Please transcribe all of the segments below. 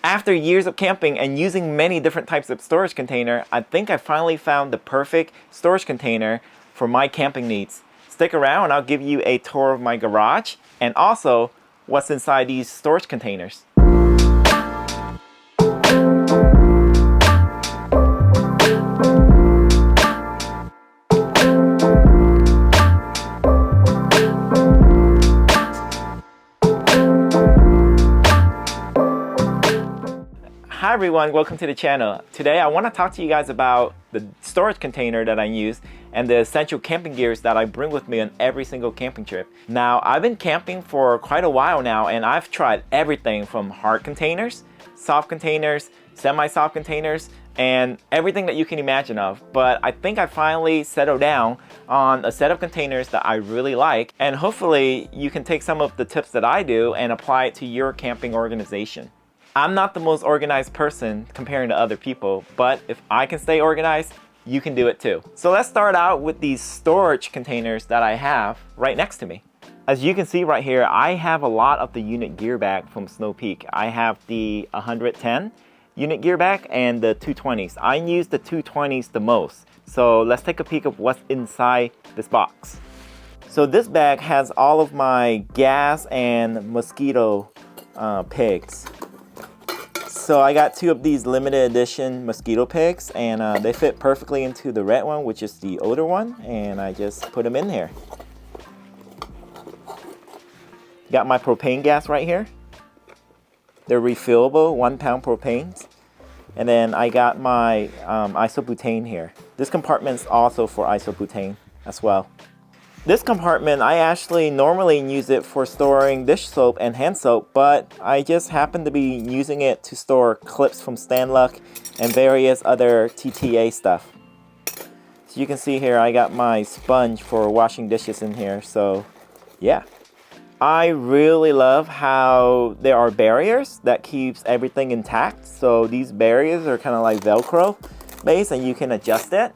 After years of camping and using many different types of storage container, I think I finally found the perfect storage container for my camping needs. Stick around and I'll give you a tour of my garage and also what's inside these storage containers. Hi everyone, welcome to the channel. Today I want to talk to you guys about the storage container that I use and the essential camping gears that I bring with me on every single camping trip. Now, I've been camping for quite a while now and I've tried everything from hard containers, soft containers, semi-soft containers, and everything that you can imagine of. But I think I finally settled down on a set of containers that I really like, and hopefully you can take some of the tips that I do and apply it to your camping organization. I'm not the most organized person comparing to other people, but if I can stay organized, you can do it too. So let's start out with these storage containers that I have right next to me. As you can see right here, I have a lot of the unit gear bag from Snow Peak. I have the 110 unit gear bag and the 220s. I use the 220s the most. So let's take a peek of what's inside this box. So this bag has all of my gas and mosquito pigs. So I got two of these limited edition mosquito pigs, and they fit perfectly into the red one, which is the older one, and I just put them in here. Got my propane gas right here. They're refillable, 1 pound propanes. And then I got my isobutane here. This compartment's also for isobutane as well. This compartment, I actually normally use it for storing dish soap and hand soap, but I just happen to be using it to store clips from Stanluck and various other TTA stuff. So you can see here, I got my sponge for washing dishes in here, so yeah. I really love how there are barriers that keeps everything intact. So these barriers are kind of like Velcro based, and you can adjust it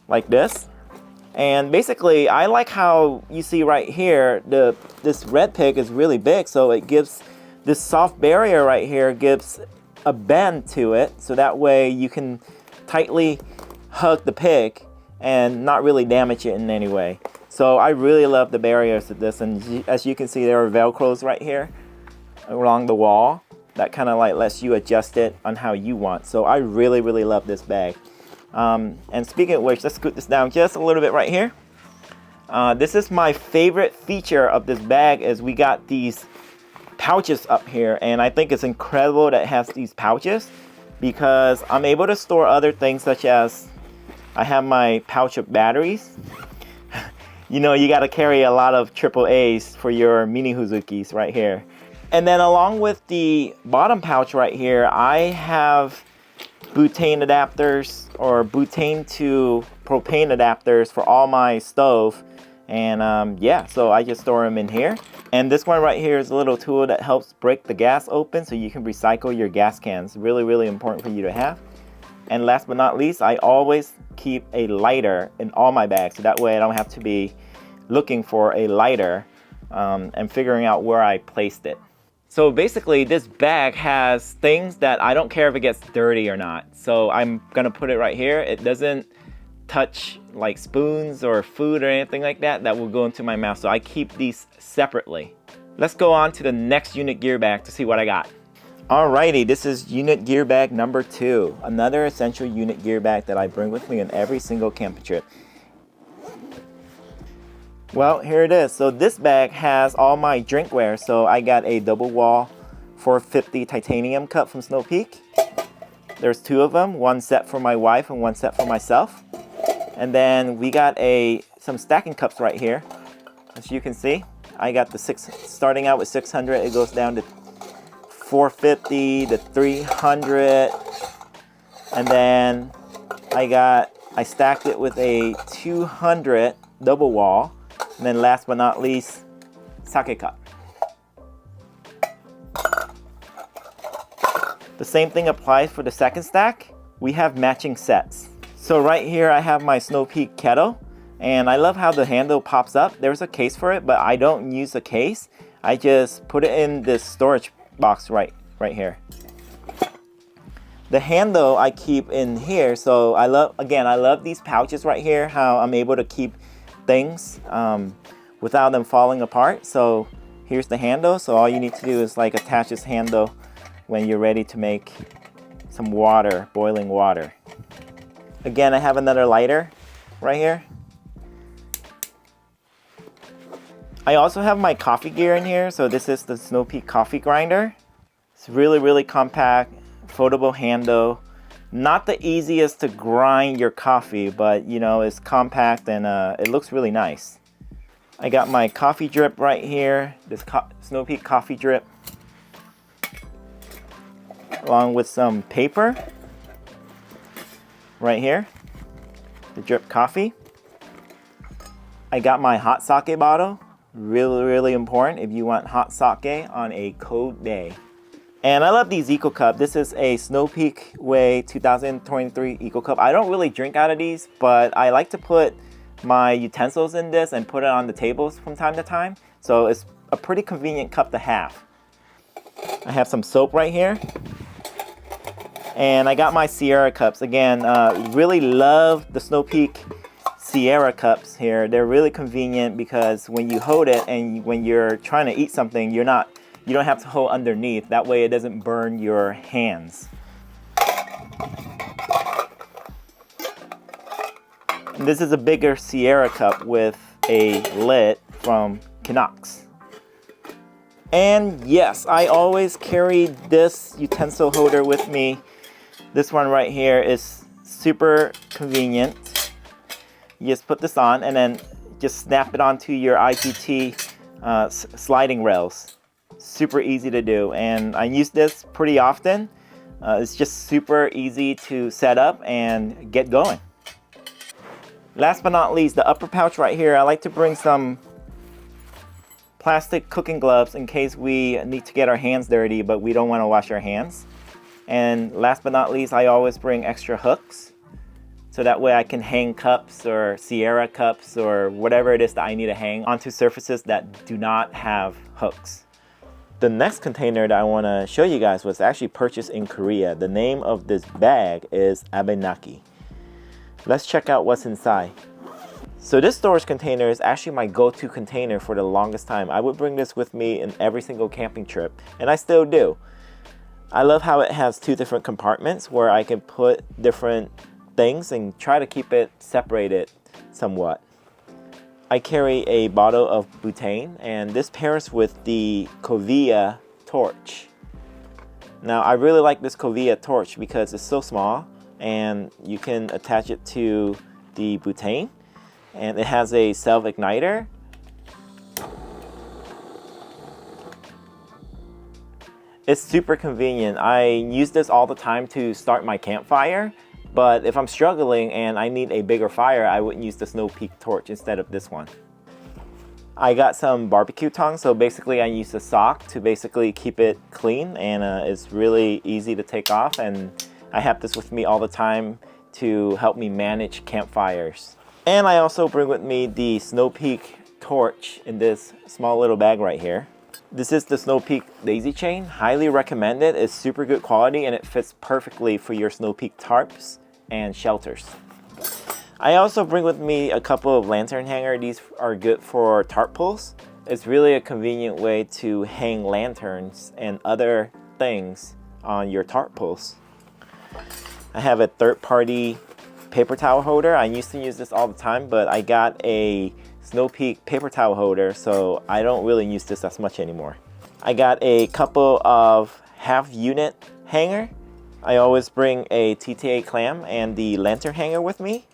like this. And basically, I like how you see right here, this red pig is really big, so it gives this soft barrier right here gives a bend to it, so that way you can tightly hug the pig and not really damage it in any way. So I really love the barriers of this, and as you can see, there are Velcros right here along the wall that kind of like lets you adjust it on how you want. So I really love this bag. And speaking of which, let's scoot this down just a little bit right here. This is my favorite feature of this bag is we got these pouches up here, and I think it's incredible that it has these pouches because I'm able to store other things, such as I have my pouch of batteries. You know, you got to carry a lot of AAAs for your mini Huzukis right here. And then along with the bottom pouch right here, I have butane adapters or butane to propane adapters for all my stove, and yeah, so I just store them in here. And this one right here is a little tool that helps break the gas open so you can recycle your gas cans. Really important for you to have. And last but not least, I always keep a lighter in all my bags, so that way I don't have to be looking for a lighter and figuring out where I placed it. So basically, this bag has things that I don't care if it gets dirty or not. So I'm gonna put it right here. It doesn't touch like spoons or food or anything like that that will go into my mouth. So I keep these separately. Let's go on to the next unit gear bag to see what I got. Alrighty, this is unit gear bag number 2. Another essential unit gear bag that I bring with me on every single camping trip. Well, here it is. So this bag has all my drinkware. So I got a double wall 450 titanium cup from Snow Peak. There's 2 of them, one set for my wife and one set for myself. And then we got some stacking cups right here. As you can see, I got the starting out with 600. It goes down to 450 to 300. And then I stacked it with a 200 double wall. And then last but not least, sake cup. The same thing applies for the second stack. We have matching sets. So right here I have my Snow Peak kettle, and I love how the handle pops up. There's a case for it, but I don't use a case. I just put it in this storage box right here. The handle I keep in here, so I love these pouches right here, how I'm able to keep things without them falling apart. So here's the handle, so all you need to do is like attach this handle when you're ready to make some water, boiling water. Again, I have another lighter right here. I also have my coffee gear in here, so this is the Snow Peak coffee grinder. It's really compact, foldable handle. Not the easiest to grind your coffee, but you know, it's compact and it looks really nice. I got my coffee drip right here, this Snow Peak coffee drip, along with some paper right here, the drip coffee. I got my hot sake bottle, really important if you want hot sake on a cold day. And I love these Eco Cup. This is a Snow Peak Way 2023 Eco Cup. I don't really drink out of these, but I like to put my utensils in this and put it on the tables from time to time. So it's a pretty convenient cup to have. I have some soap right here. And I got my Sierra cups. Again, really love the Snow Peak Sierra cups here. They're really convenient because when you hold it and when you're trying to eat something, you don't have to hold underneath. That way it doesn't burn your hands. And this is a bigger Sierra cup with a lid from Knox. And yes, I always carry this utensil holder with me. This one right here is super convenient. You just put this on and then just snap it onto your IGT sliding rails. Super easy to do, and I use this pretty often. It's just super easy to set up and get going. Last but not least, the upper pouch right here. I like to bring some plastic cooking gloves in case we need to get our hands dirty, but we don't want to wash our hands. And last but not least, I always bring extra hooks. So that way I can hang cups or Sierra cups or whatever it is that I need to hang onto surfaces that do not have hooks. The next container that I want to show you guys was actually purchased in Korea. The name of this bag is Abenaki. Let's check out what's inside. So this storage container is actually my go-to container for the longest time. I would bring this with me in every single camping trip, and I still do. I love how it has two different compartments where I can put different things and try to keep it separated somewhat. I carry a bottle of butane, and this pairs with the Covia torch. Now I really like this Covia torch because it's so small and you can attach it to the butane, and it has a self-igniter. It's super convenient. I use this all the time to start my campfire, but if I'm struggling and I need a bigger fire, I would use the Snow Peak torch instead of this one. I got some barbecue tongs, so basically I use the sock to basically keep it clean, and it's really easy to take off, and I have this with me all the time to help me manage campfires. And I also bring with me the Snow Peak torch in this small little bag right here. This is the Snow Peak daisy chain. Highly recommend it. It's super good quality and it fits perfectly for your Snow Peak tarps and shelters. I also bring with me a couple of lantern hangers. These are good for tarp pulls. It's really a convenient way to hang lanterns and other things on your tarp pulls. I have a third-party paper towel holder. I used to use this all the time, but I got a Snow Peak paper towel holder, so I don't really use this as much anymore. I got a couple of half unit hanger. I always bring a TTA clam and the lantern hanger with me.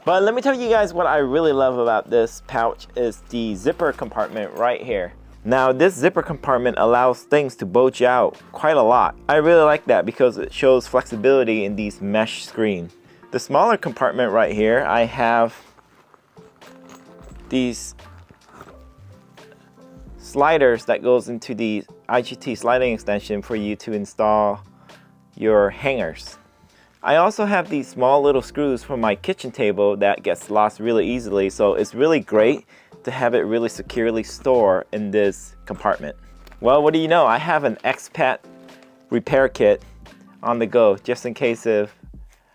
But let me tell you guys what I really love about this pouch is the zipper compartment right here. Now this zipper compartment allows things to bulge out quite a lot. I really like that because it shows flexibility in these mesh screen. The smaller compartment right here, I have these sliders that goes into the IGT sliding extension for you to install your hangers. I also have these small little screws for my kitchen table that gets lost really easily, so it's really great to have it really securely stored in this compartment. Well, what do you know? I have an expat repair kit on the go, just in case if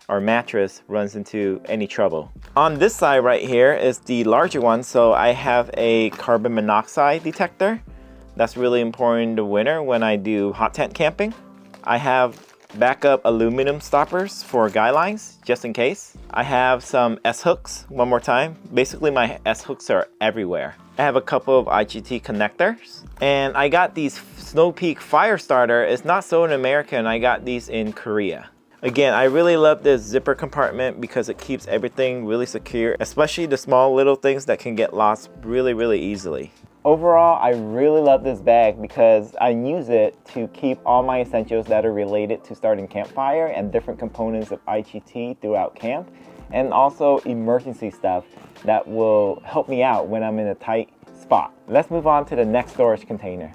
our mattress runs into any trouble. On this side right here is the larger one, so I have a carbon monoxide detector. That's really important in the winter when I do hot tent camping. I have backup aluminum stoppers for guy lines, just in case. I have some S-hooks, one more time. Basically my S-hooks are everywhere. I have a couple of IGT connectors. And I got these Snow Peak fire starter. It's not sold in America, and I got these in Korea. Again, I really love this zipper compartment because it keeps everything really secure, especially the small little things that can get lost really easily. Overall, I really love this bag because I use it to keep all my essentials that are related to starting campfire and different components of IGT throughout camp, and also emergency stuff that will help me out when I'm in a tight spot. Let's move on to the next storage container.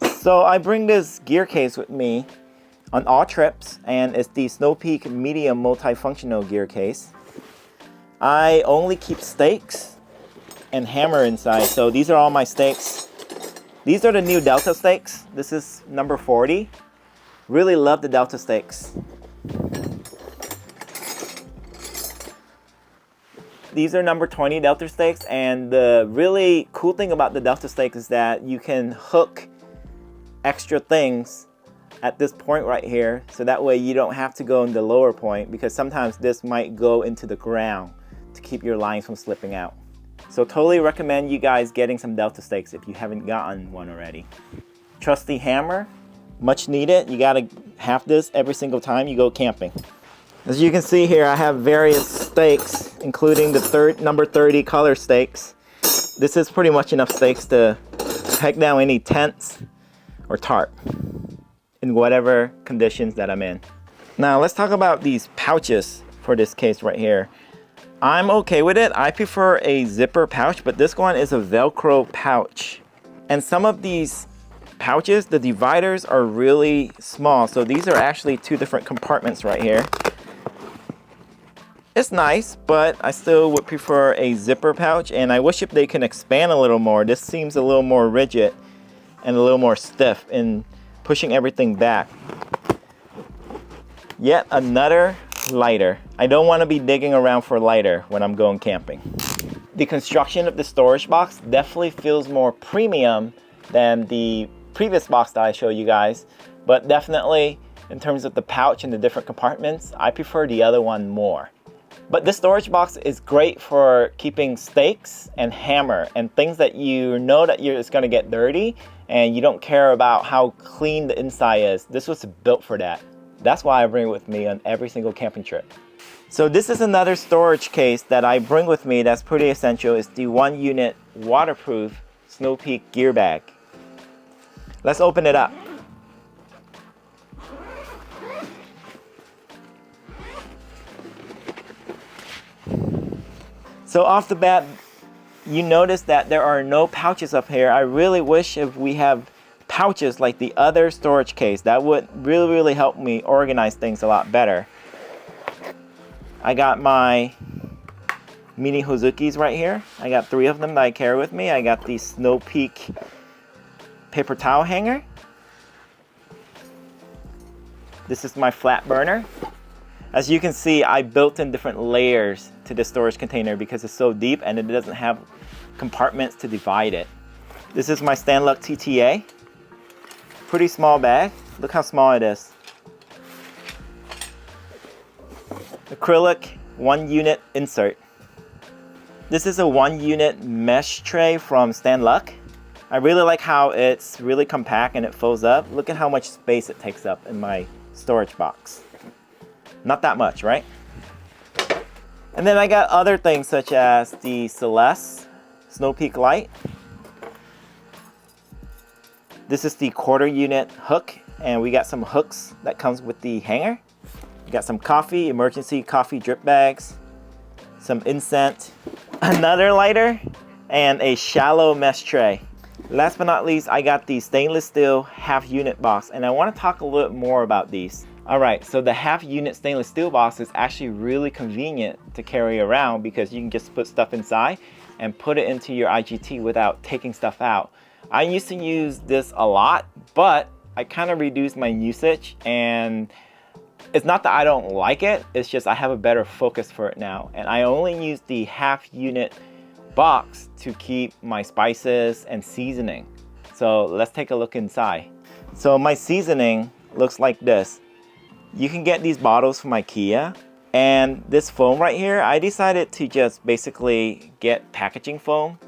So I bring this gear case with me on all trips, and it's the Snow Peak medium multifunctional gear case. I only keep stakes and hammer inside, so these are all my stakes. These are the new Delta stakes. This is number 40. Really love the Delta stakes. These are number 20 Delta stakes, and the really cool thing about the Delta stake is that you can hook extra things at this point right here, so that way you don't have to go in the lower point, because sometimes this might go into the ground to keep your lines from slipping out. So totally recommend you guys getting some Delta stakes if you haven't gotten one already. Trusty hammer, much needed. You gotta have this every single time you go camping. As you can see here, I have various stakes, including the number 30 color stakes. This is pretty much enough stakes to peg down any tents or tarp in whatever conditions that I'm in. Now let's talk about these pouches for this case right here. I'm okay with it. I prefer a zipper pouch, but this one is a Velcro pouch. And some of these pouches, the dividers are really small. So these are actually two different compartments right here. It's nice, but I still would prefer a zipper pouch, and I wish if they can expand a little more. This seems a little more rigid and a little more stiff in pushing everything back. Yet another lighter. I don't want to be digging around for a lighter when I'm going camping. The construction of the storage box definitely feels more premium than the previous box that I showed you guys, but definitely in terms of the pouch and the different compartments, I prefer the other one more. But this storage box is great for keeping stakes and hammer and things that you know that it's going to get dirty and you don't care about how clean the inside is. This was built for that. That's why I bring it with me on every single camping trip. So this is another storage case that I bring with me that's pretty essential. It's the 1-unit waterproof Snow Peak gear bag. Let's open it up. So off the bat, you notice that there are no pouches up here. I really wish if we have pouches like the other storage case. That would really help me organize things a lot better. I got my mini Hozukis right here. I got 3 of them that I carry with me. I got the Snow Peak paper towel hanger. This is my flat burner. As you can see, I built in different layers to the storage container because it's so deep and it doesn't have compartments to divide it. This is my Stanluck TTA. Pretty small bag. Look how small it is. Acrylic 1-unit insert. This is a 1-unit mesh tray from Stanluck. I really like how it's really compact and it folds up. Look at how much space it takes up in my storage box. Not that much, right? And then I got other things such as the Celeste Snow Peak light. This is the 1/4 unit hook, and we got some hooks that comes with the hanger. We got some coffee, emergency coffee drip bags, some incense, another lighter, and a shallow mesh tray. Last but not least, I got the stainless steel half unit box, and I want to talk a little bit more about these. Alright, so the half unit stainless steel box is actually really convenient to carry around because you can just put stuff inside and put it into your IGT without taking stuff out. I used to use this a lot, but I kind of reduced my usage, and it's not that I don't like it, it's just I have a better focus for it now. And I only use the half unit box to keep my spices and seasoning. So let's take a look inside. So my seasoning looks like this. You can get these bottles from IKEA. And this foam right here, I decided to just basically get packaging foam,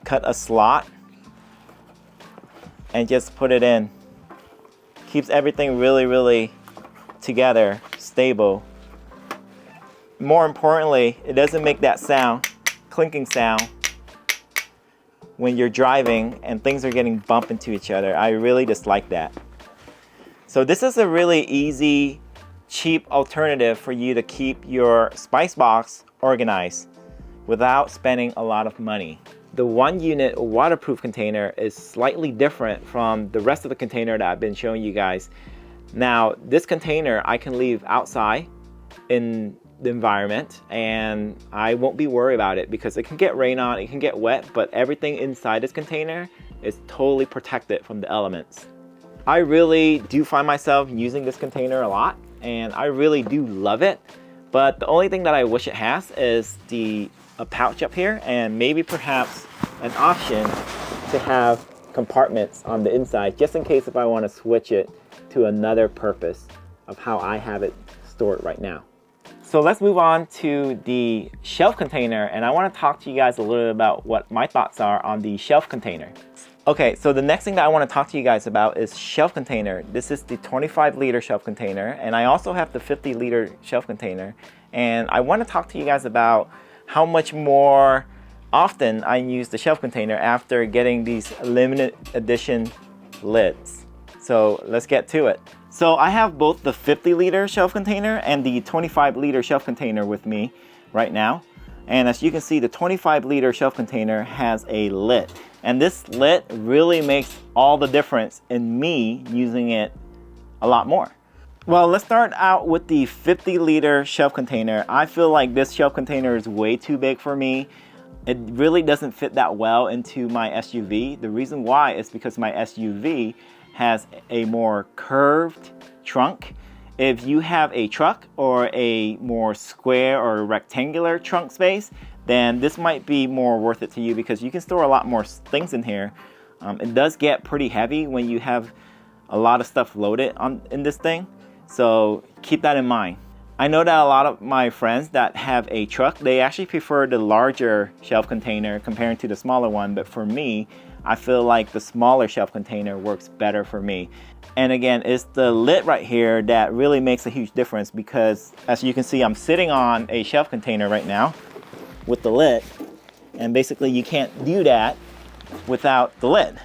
cut a slot, and just put it in. Keeps everything really together, stable. More importantly, it doesn't make that sound, clinking sound, when you're driving and things are getting bumped into each other. I really dislike that. So this is a really easy, cheap alternative for you to keep your spice box organized without spending a lot of money. The 1 unit waterproof container is slightly different from the rest of the container that I've been showing you guys. Now, this container I can leave outside in the environment and I won't be worried about it because it can get rain on, it can get wet, but everything inside this container is totally protected from the elements. I really do find myself using this container a lot and I really do love it, but the only thing that I wish it has is a pouch up here and maybe perhaps an option to have compartments on the inside just in case if I want to switch it to another purpose of how I have it stored right now. So let's move on to the shelf container, and I want to talk to you guys a little bit about what my thoughts are on the shelf container. Okay, so the next thing that I want to talk to you guys about is shelf container. This is the 25-liter shelf container, and I also have the 50-liter shelf container. And I want to talk to you guys about how much more often I use the shelf container after getting these limited edition lids. So let's get to it. So I have both the 50-liter shelf container and the 25-liter shelf container with me right now. And as you can see, the 25-liter shelf container has a lid. And this lid really makes all the difference in me using it a lot more. Well, let's start out with the 50-liter shelf container. I feel like this shelf container is way too big for me. It really doesn't fit that well into my SUV. The reason why is because my SUV has a more curved trunk. If you have a truck or a more square or rectangular trunk space, then this might be more worth it to you because you can store a lot more things in here. It does get pretty heavy when you have a lot of stuff loaded in this thing, so keep that in mind. I know that a lot of my friends that have a truck, they actually prefer the larger shelf container compared to the smaller one, but for me, I feel like the smaller shelf container works better for me. And again, it's the lid right here that really makes a huge difference because as you can see, I'm sitting on a shelf container right now with the lid, and basically you can't do that without the lid.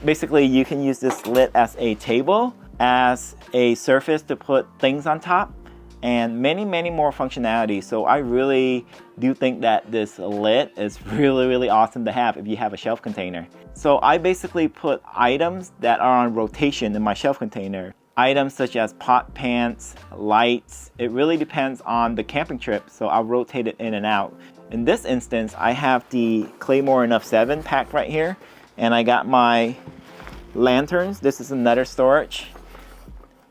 Basically, you can use this lid as a table, as a surface to put things on top, and many more functionality. So I really do think that this lid is really awesome to have if you have a shelf container. So I basically put items that are on rotation in my shelf container. Items such as pot pans, lights. It really depends on the camping trip, so I'll rotate it in and out. In this instance, I have the Claymore Enough 7 pack right here, and I got my lanterns. This is another storage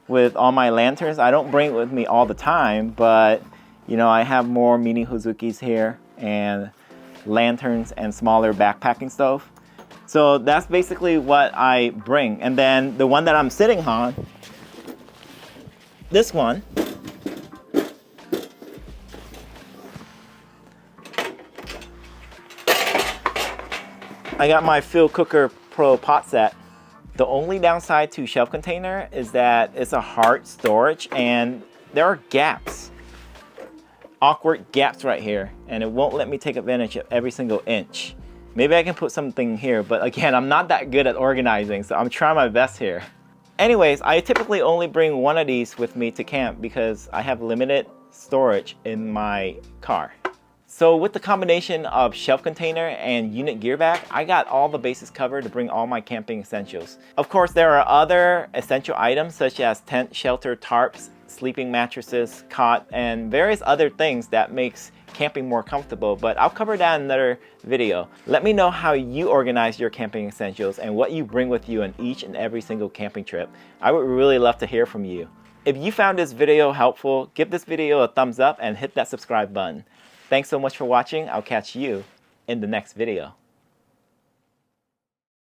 with all my lanterns. I don't bring it with me all the time, but you know, I have more mini Hozukis here and lanterns and smaller backpacking stove. So that's basically what I bring. And then the one that I'm sitting on, this one, I got my Phil Cooker Pro pot set. The only downside to shelf container is that it's a hard storage and there are gaps, awkward gaps right here, and it won't let me take advantage of every single inch. Maybe I can put something here, but again, I'm not that good at organizing, so I'm trying my best here. Anyways, I typically only bring one of these with me to camp because I have limited storage in my car. So with the combination of shelf container and unit gear bag, I got all the bases covered to bring all my camping essentials. Of course, there are other essential items such as tent, shelter, tarps, sleeping mattresses, cot, and various other things that makes camping more comfortable, but I'll cover that in another video. Let me know how you organize your camping essentials and what you bring with you on each and every single camping trip. I would really love to hear from you. If you found this video helpful, give this video a thumbs up and hit that subscribe button. Thanks so much for watching. I'll catch you in the next video.